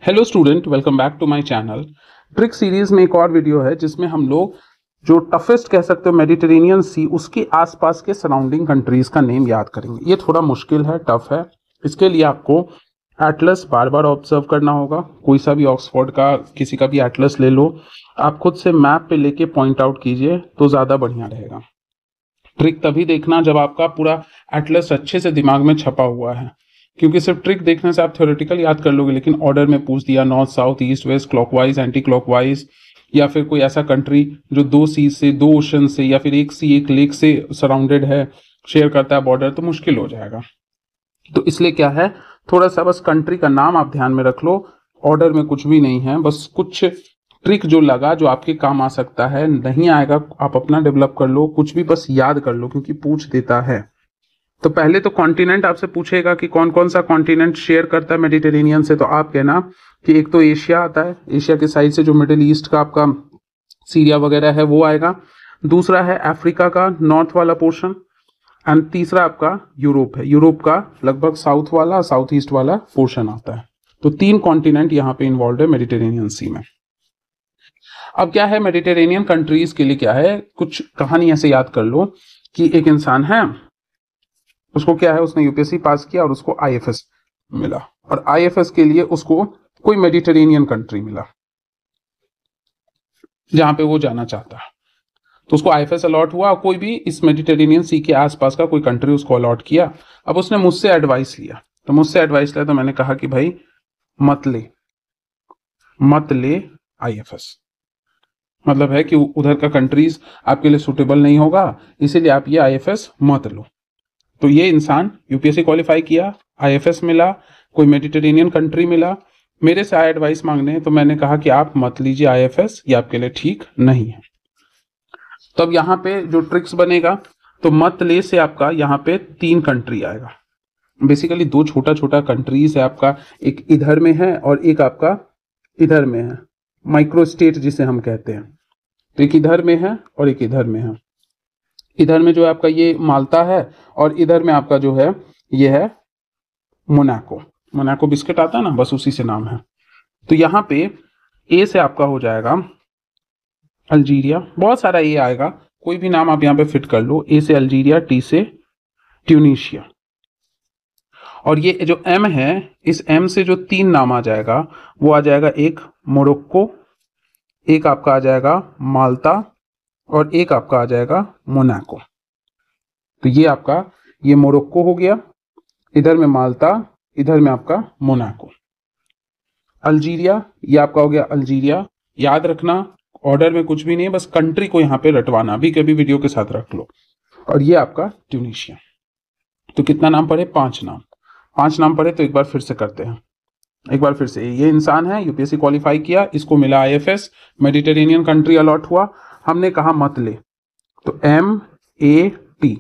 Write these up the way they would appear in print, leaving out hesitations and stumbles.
Hello student, welcome back to my channel. Trick series में एक और वीडियो है जिसमें हम लोग जो टफेस्ट कह सकते हो मेडिटेरेनियन सी उसके आसपास के सराउंडिंग कंट्रीज का नेम याद करेंगे। ये थोड़ा मुश्किल है, टफ है। इसके लिए आपको एटलस बार बार ऑब्जर्व करना होगा। कोई सा भी ऑक्सफोर्ड का किसी का भी एटलस ले लो, आप खुद से मैप पे लेके पॉइंट आउट कीजिए तो ज़्यादा बढ़िया रहेगा। ट्रिक तभी देखना जब आपका पूरा एटलस अच्छे से दिमाग में छपा हुआ है, क्योंकि सिर्फ ट्रिक देखने से आप थ्योरेटिकल याद कर लोगे, लेकिन ऑर्डर में पूछ दिया north south east west clockwise anti clockwise, या फिर कोई ऐसा कंट्री जो दो सी से, दो ओशन से, या फिर एक सी एक लेक से सराउंडेड है, शेयर करता है बॉर्डर, तो मुश्किल हो जाएगा। तो इसलिए क्या है, थोड़ा सा बस कंट्री का नाम आप ध्यान में रख लो। ऑर्डर में कुछ भी नहीं है, बस कुछ ट्रिक जो लगा जो आपके काम आ सकता है। नहीं आएगा आप अपना डेवलप कर लो, कुछ भी बस याद कर लो क्योंकि पूछ देता है। तो पहले तो कॉन्टिनेंट आपसे पूछेगा कि कौन कौन सा कॉन्टिनेंट शेयर करता है मेडिटेरेनियन से, तो आप कहना कि एक तो एशिया आता है, एशिया के साइड से जो मिडिल ईस्ट का आपका सीरिया वगैरह है वो आएगा। दूसरा है अफ्रीका का नॉर्थ वाला पोर्शन, एंड तीसरा आपका यूरोप है, यूरोप का लगभग साउथ वाला साउथ ईस्ट वाला पोर्शन आता है। तो 3 कॉन्टिनेंट यहाँ पे इन्वॉल्व है मेडिटेरेनियन सी में। अब क्या है मेडिटेरेनियन कंट्रीज के लिए क्या है, कुछ कहानी ऐसे याद कर लो कि एक इंसान है, उसको क्या है, उसने यूपीएससी पास किया और उसको आईएफएस मिला, और आईएफएस के लिए उसको कोई मेडिटेरेनियन कंट्री मिला जहां पे वो जाना चाहता है। तो उसको आईएफएस अलॉट हुआ, कोई भी इस मेडिटेरेनियन सी के आसपास का कोई कंट्री उसको अलॉट किया। अब उसने मुझसे एडवाइस लिया, तो मैंने कहा कि भाई मत ले आईएफएस। मतलब है कि उधर का कंट्रीज आपके लिए सुटेबल नहीं होगा, इसीलिए आप ये आईएफएस मत लो। तो ये इंसान यूपीएससी क्वालिफाई किया, आईएफएस मिला, कोई मेडिटेरेनियन कंट्री मिला, मेरे से आया एडवाइस मांगने, तो मैंने कहा कि आप मत लीजिए आईएफएस, ये आपके लिए ठीक नहीं है। तो अब यहाँ पे जो ट्रिक्स बनेगा, तो मत ले से आपका यहाँ पे 3 कंट्री आएगा। बेसिकली 2 छोटा छोटा कंट्रीज है आपका, एक इधर में है और एक आपका इधर में है, माइक्रो स्टेट जिसे हम कहते हैं। तो एक इधर में है और एक इधर में है। इधर में जो है आपका ये माल्टा है, और इधर में आपका जो है ये है मोनाको बिस्किट आता है ना, बस उसी से नाम है। तो यहाँ पे ए से आपका हो जाएगा अल्जीरिया, बहुत सारा ए आएगा, कोई भी नाम आप यहाँ पे फिट कर लो। ए से अल्जीरिया, टी से ट्यूनीशिया, और ये जो एम है, इस एम से जो 3 नाम आ जाएगा वो आ जाएगा, एक मोरक्को, एक आपका आ जाएगा माल्टा, और एक आपका आ जाएगा मोनाको। तो ये आपका ये मोरक्को हो गया, इधर में माल्टा, इधर में आपका मोनाको। अल्जीरिया, ये आपका हो गया अल्जीरिया। याद रखना ऑर्डर में कुछ भी नहीं है, बस कंट्री को यहाँ पे रटवाना, भी कभी वीडियो के साथ रख लो। और ये आपका ट्यूनीशिया। तो कितना नाम पड़े, 5 नाम पड़े। तो एक बार फिर से करते हैं, एक बार फिर से। ये इंसान है, यूपीएससी क्वालिफाई किया, इसको मिला आईएफएस, मेडिटेरेनियन कंट्री अलॉट हुआ, हमने कहा मत ले, तो MAT,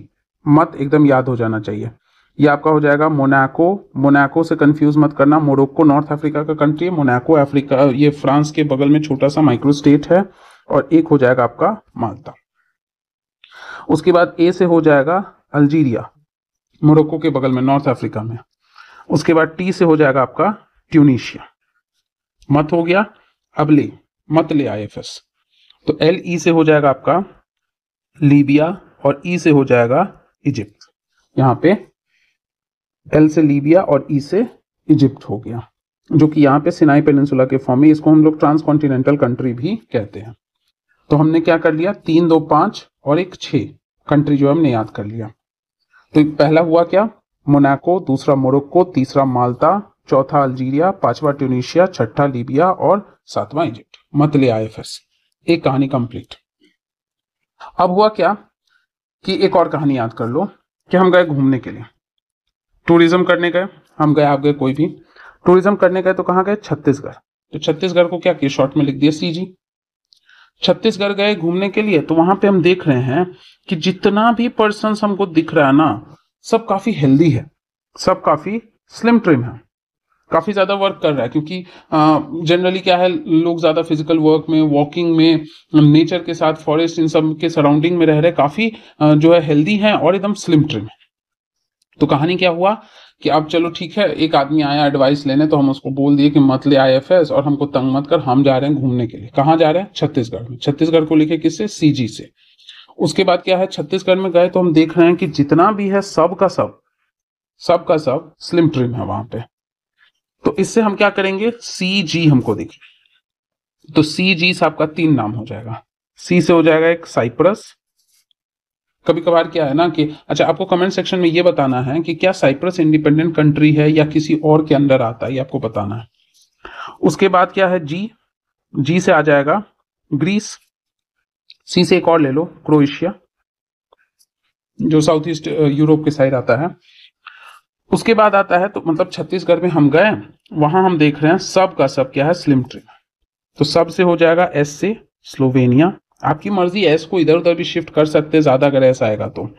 मत एकदम याद हो जाना चाहिए। ये आपका हो जाएगा मोनाको से कंफ्यूज मत करना, मोरक्को नॉर्थ अफ्रीका का कंट्री है, मोनाको अफ्रीका, ये फ्रांस के बगल में छोटा सा माइक्रो स्टेट है। और एक हो जाएगा आपका माल्टा। उसके बाद ए से हो जाएगा अल्जीरिया, मोरक्को के बगल में नॉर्थ अफ्रीका में। उसके बाद टी से हो जाएगा आपका ट्यूनीशिया, मत हो गया। अब मत ले आईएफएस, तो LE से हो जाएगा आपका लीबिया, और ई से हो जाएगा इजिप्ट। यहाँ पे L से लीबिया और E से इजिप्ट हो गया, जो कि यहाँ पे सिनाई पेनिनसुला के फॉर्म में, इसको हम लोग ट्रांसकॉन्टिनेंटल कंट्री भी कहते हैं। तो हमने क्या कर लिया, 3, 2, 5 और एक 6 कंट्री जो हमने याद कर लिया। तो पहला हुआ क्या, मोनाको, दूसरा मोरक्को, तीसरा माल्टा, चौथा अल्जीरिया, 5वां ट्यूनीशिया, 6ठा लीबिया और 7वां इजिप्ट। मत ले आईएफएस। एक कहानी कंप्लीट। अब हुआ क्या कि एक और कहानी याद कर लो कि हम गए घूमने के लिए, टूरिज्म करने गए, हम गए, आप गए, कोई भी टूरिज्म करने गए, तो कहाँ गए, छत्तीसगढ़। तो छत्तीसगढ़ को क्या किया, शॉर्ट में लिख दिया CG। छत्तीसगढ़ गए घूमने के लिए, तो वहां पे हम देख रहे हैं कि जितना भी पर्सन हमको दिख रहा है ना, सब काफी हेल्दी है, सब काफी स्लिम ट्रिम है, काफी ज्यादा वर्क कर रहा है। क्योंकि जनरली क्या है, लोग ज्यादा फिजिकल वर्क में, वॉकिंग में, नेचर के साथ, फॉरेस्ट, इन सब के सराउंडिंग में रह रहे, काफी जो है हेल्दी हैं और एकदम स्लिम ट्रिम है। तो कहानी क्या हुआ कि अब चलो ठीक है, एक आदमी आया एडवाइस लेने तो हम उसको बोल दिए कि मत ले आईएफएस और हमको तंग मत कर, हम जा रहे हैं घूमने के लिए। कहाँ जा रहे हैं? छत्तीसगढ़ में। छत्तीसगढ़ को लिखे किससे? सीजी से। उसके बाद क्या है, छत्तीसगढ़ में गए तो हम देख रहे हैं कि जितना भी है सब का सब स्लिम ट्रिम है वहां पे। तो इससे हम क्या करेंगे, सीजी हमको दिखे, तो सीजी से आपका 3 नाम हो जाएगा। सी से हो जाएगा एक साइप्रस। कभी कभार क्या है ना कि अच्छा, आपको कमेंट सेक्शन में ये बताना है कि क्या साइप्रस इंडिपेंडेंट कंट्री है या किसी और के अंडर आता है, ये आपको बताना है। उसके बाद क्या है, जी से आ जाएगा ग्रीस। सी से एक और ले लो, क्रोएशिया, जो साउथ ईस्ट यूरोप के साइड आता है। उसके बाद आता है, तो मतलब छत्तीसगढ़ में हम गए, वहां हम देख रहे हैं सब का सब क्या है, स्लिम ट्रिम। तो सब से हो जाएगा एस से स्लोवेनिया। आपकी मर्जी, एस को इधर उधर भी शिफ्ट कर सकते हैं ज्यादा अगर ऐसा आएगा तो।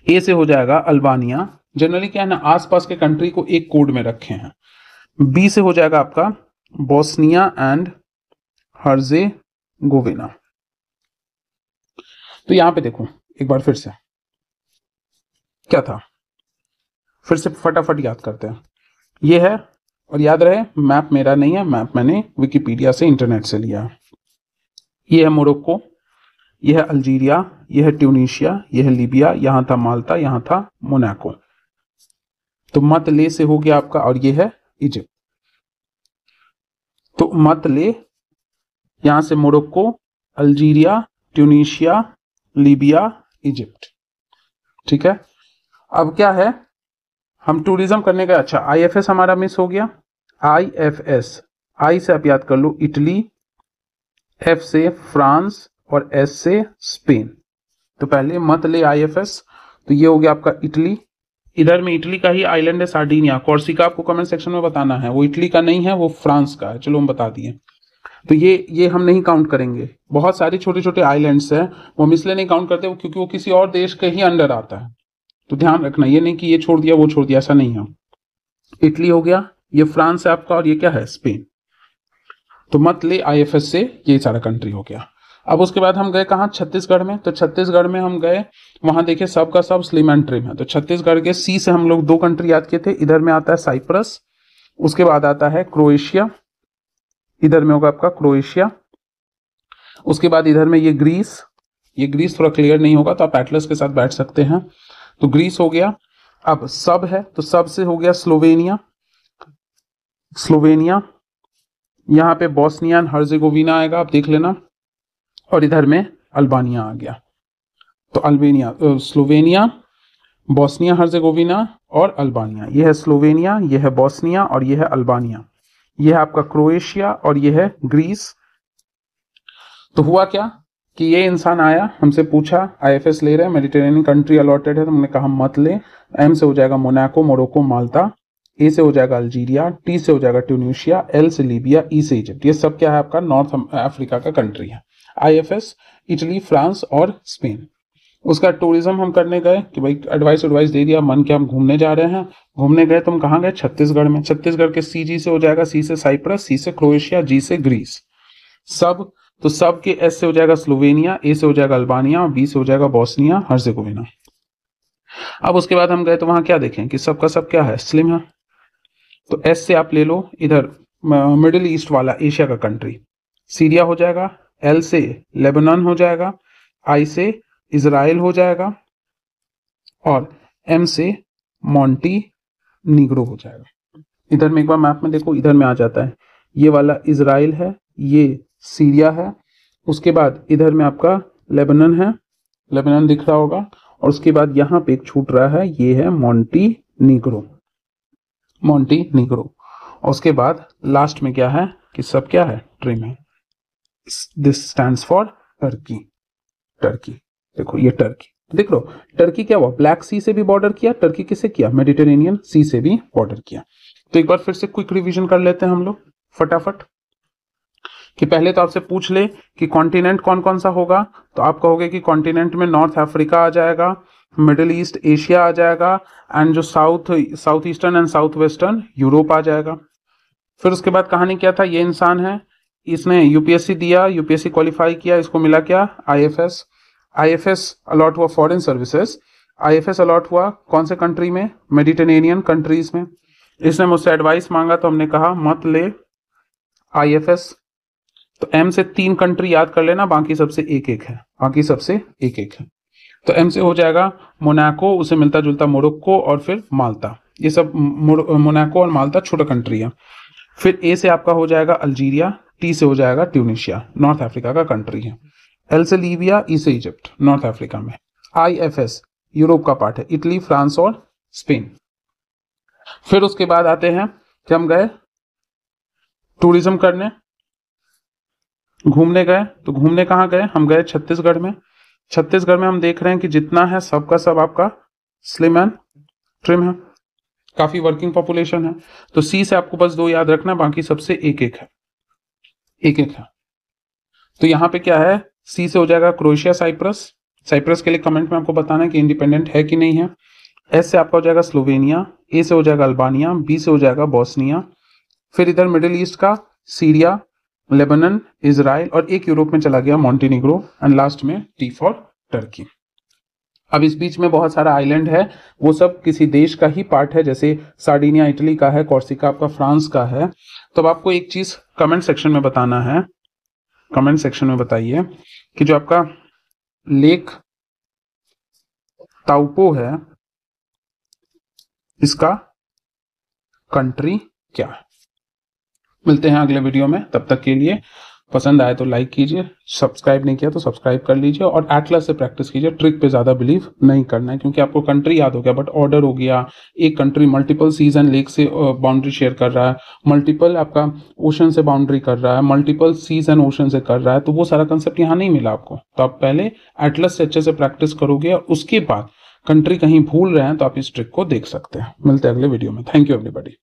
ए से हो जाएगा अल्बानिया। जनरली क्या है ना, आसपास के कंट्री को एक कोड में रखे हैं। बी से हो जाएगा आपका बोस्निया एंड हर्जेगोविना। तो यहां पे देखो एक बार फिर से क्या था, फिर से फटाफट याद करते हैं। ये है, और याद रहे मैप मेरा नहीं है, मैप मैंने विकिपीडिया से, इंटरनेट से लिया। ये है मोरक्को, यह है अल्जीरिया, यह है ट्यूनीशिया, यह है लीबिया, यहां था माल्टा, यहां था मोनाको। तो मत ले से हो गया आपका, और ये है इजिप्ट। तो मत ले यहां से Morocco, Algeria, Tunisia, Libya, Egypt. ठीक है। अब क्या है, हम टूरिज्म करने का, अच्छा आईएफएस हमारा मिस हो गया। आईएफएस, आई से आप याद कर लो इटली, एफ से फ्रांस और एस से स्पेन। तो पहले मत ले आईएफएस, तो ये हो गया आपका इटली। इधर में इटली का ही आइलैंड है सार्डिनिया। कॉर्सिका आपको कमेंट सेक्शन में बताना है, वो इटली का नहीं है, वो फ्रांस का है। चलो हम बता दिए। तो ये हम नहीं काउंट करेंगे। बहुत सारे छोटे छोटे आइलैंड्स हैं, वो हम इसलिए नहीं काउंट करते क्योंकि वो किसी और देश के ही अंडर आता है। तो ध्यान रखना, ये नहीं कि ये छोड़ दिया वो छोड़ दिया, ऐसा नहीं है। इटली हो गया, ये फ्रांस है आपका, और ये क्या है, स्पेन। तो मत ले आईएफएस से ये सारा कंट्री हो गया। अब उसके बाद हम गए कहाँ, छत्तीसगढ़ में। तो छत्तीसगढ़ में हम गए, वहां देखे सब का सब स्लिम एंड ट्रिम है। तो छत्तीसगढ़ के सी से हम लोग 2 कंट्री याद किए थे। इधर में आता है साइप्रस, उसके बाद आता है क्रोएशिया, इधर में होगा आपका क्रोएशिया। उसके बाद इधर में ये ग्रीस, ये ग्रीस थोड़ा क्लियर नहीं होगा तो आप एटलस के साथ बैठ सकते हैं। तो ग्रीस हो गया। अब सब है, तो सब से हो गया स्लोवेनिया, स्लोवेनिया। यहां पे बोस्निया एंड हर्जेगोविना आएगा, आप देख लेना। और इधर में अल्बानिया आ गया। तो अल्बानिया, स्लोवेनिया, बोस्निया हर्जेगोविना और अल्बानिया। यह है स्लोवेनिया, यह है बोस्निया और यह है अल्बानिया। यह है आपका क्रोएशिया और यह है ग्रीस। तो हुआ क्या कि ये इंसान आया, हमसे पूछा आईएफएस ले रहे हैं, मेडिटेरेनियन कंट्री अलॉटेड है, तो हमने कहा मत ले। एम से हो जाएगा मोनाको, मोरक्को, माल्टा। ए से हो जाएगा अल्जीरिया, टी से हो जाएगा ट्यूनीशिया, एल से लीबिया, ई से इजिप्ट। ये सब क्या है आपका नॉर्थ अफ्रीका का कंट्री है। आईएफएस इटली, फ्रांस और स्पेन। उसका टूरिज्म हम करने गए कि भाई एडवाइस दे दिया, मन के हम घूमने जा रहे हैं। घूमने गए तो हम कहाँ गए, छत्तीसगढ़ में। छत्तीसगढ़ के सी जी से हो जाएगा, सी से साइप्रस, सी से क्रोएशिया, जी से ग्रीस। सब, तो सब के एस से हो जाएगा स्लोवेनिया, ए से हो जाएगा अल्बानिया, बी से हो जाएगा बोस्निया हर्जेगोविना। अब उसके बाद हम गए तो वहां क्या देखें कि सबका सब क्या है, स्लिम है। तो एस से आप ले लो इधर मिडिल ईस्ट वाला एशिया का कंट्री, सीरिया हो जाएगा। एल से लेबनान हो जाएगा, आई से इजराइल हो जाएगा और एम से मॉन्टी निग्रो हो जाएगा। इधर में एक बार मैप में देखो, इधर में आ जाता है, ये वाला इजराइल है, ये सीरिया है। उसके बाद इधर में आपका लेबनान है, लेबनान दिख रहा होगा। और उसके बाद यहाँ पे एक छूट रहा है, ये है मॉन्टी निग्रो, मॉन्टी निग्रो। और उसके बाद लास्ट में क्या है कि सब क्या है, ट्रिम है। This stands for Turkey, Turkey. देखो ये टर्की, देख लो टर्की क्या हुआ, ब्लैक सी से भी बॉर्डर किया, टर्की किसे किया, मेडिटेरेनियन सी से भी बॉर्डर किया। तो एक बार फिर से क्विक रिवीजन कर लेते हैं हम लोग फटाफट, कि पहले तो आपसे पूछ ले कि कॉन्टिनेंट कौन कौन सा होगा। तो आप कहोगे कि कॉन्टिनेंट में नॉर्थ अफ्रीका आ जाएगा, मिडिल ईस्ट एशिया आ जाएगा, एंड जो south eastern and south western Europe आ जाएगा। फिर उसके बाद कहानी क्या था, ये इंसान है, इसने यूपीएससी दिया, यूपीएससी क्वालिफाई किया, इसको मिला क्या, आईएफएस। आईएफएस अलॉट हुआ फॉरेन सर्विसेज। IFS अलॉट हुआ कौन से कंट्री में, मेडिटेरेनियन कंट्रीज में। इसने मुझसे एडवाइस मांगा तो हमने कहा मत ले IFS। तो M से 3 कंट्री याद कर लेना, बाकी सबसे एक एक है, बाकी सबसे एक एक है। तो M से हो जाएगा मोनाको, उसे मिलता जुलता मोरक्को और फिर माल्टा। ये सब मोनाको और माल्टा छोटा कंट्री है। फिर A से आपका हो जाएगा अल्जीरिया, T से हो जाएगा ट्यूनिशिया, नॉर्थ अफ्रीका का कंट्री है। L से लीबिया, E से इजिप्ट, नॉर्थ अफ्रीका में। IFS यूरोप का पार्ट है, इटली, फ्रांस और स्पेन। फिर उसके बाद आते हैं कि हम गए टूरिज्म करने, घूमने गए। तो घूमने कहाँ गए, हम गए छत्तीसगढ़ में। छत्तीसगढ़ में हम देख रहे हैं कि जितना है सबका सब आपका स्लिम एंड ट्रिम है, काफी वर्किंग पॉपुलेशन है। तो सी से आपको बस 2 याद रखना, बाकी सबसे एक एक है, एक एक है। तो यहाँ पे क्या है, सी से हो जाएगा क्रोएशिया, साइप्रस। साइप्रस के लिए कमेंट में आपको बताना है कि इंडिपेंडेंट है कि नहीं है। एस से आपका हो जाएगा स्लोवेनिया, ए से हो जाएगा अल्बानिया, बी से हो जाएगा बोस्निया। फिर इधर मिडिल ईस्ट का सीरिया, लेबनान, इजराइल और एक यूरोप में चला गया मॉन्टेनिग्रो, एंड लास्ट में टी फॉर टर्की। अब इस बीच में बहुत सारा आइलैंड है, वो सब किसी देश का ही पार्ट है, जैसे सार्डिनिया इटली का है, कॉर्सिका आपका फ्रांस का है। तो अब आपको एक चीज कमेंट सेक्शन में बताना है, कमेंट सेक्शन में बताइए कि जो आपका लेक ताउपो है इसका कंट्री क्या है। मिलते हैं अगले वीडियो में, तब तक के लिए पसंद आए तो लाइक कीजिए, सब्सक्राइब नहीं किया तो सब्सक्राइब कर लीजिए और एटलस से प्रैक्टिस कीजिए। ट्रिक पे ज्यादा बिलीव नहीं करना है, क्योंकि आपको कंट्री याद हो गया बट ऑर्डर हो गया। एक country multiple seas and lake से बाउंड्री शेयर कर रहा है, मल्टीपल आपका ओशन से बाउंड्री कर रहा है, मल्टीपल सीज एंड ओशन से कर रहा है, तो वो सारा कंसेप्ट यहाँ नहीं मिला आपको। तो आप पहले एटलस से अच्छे से प्रैक्टिस करोगे और उसके बाद कंट्री कहीं भूल रहे हैं तो आप इस ट्रिक को देख सकते हैं। मिलते हैं अगले वीडियो में। Thank you everybody.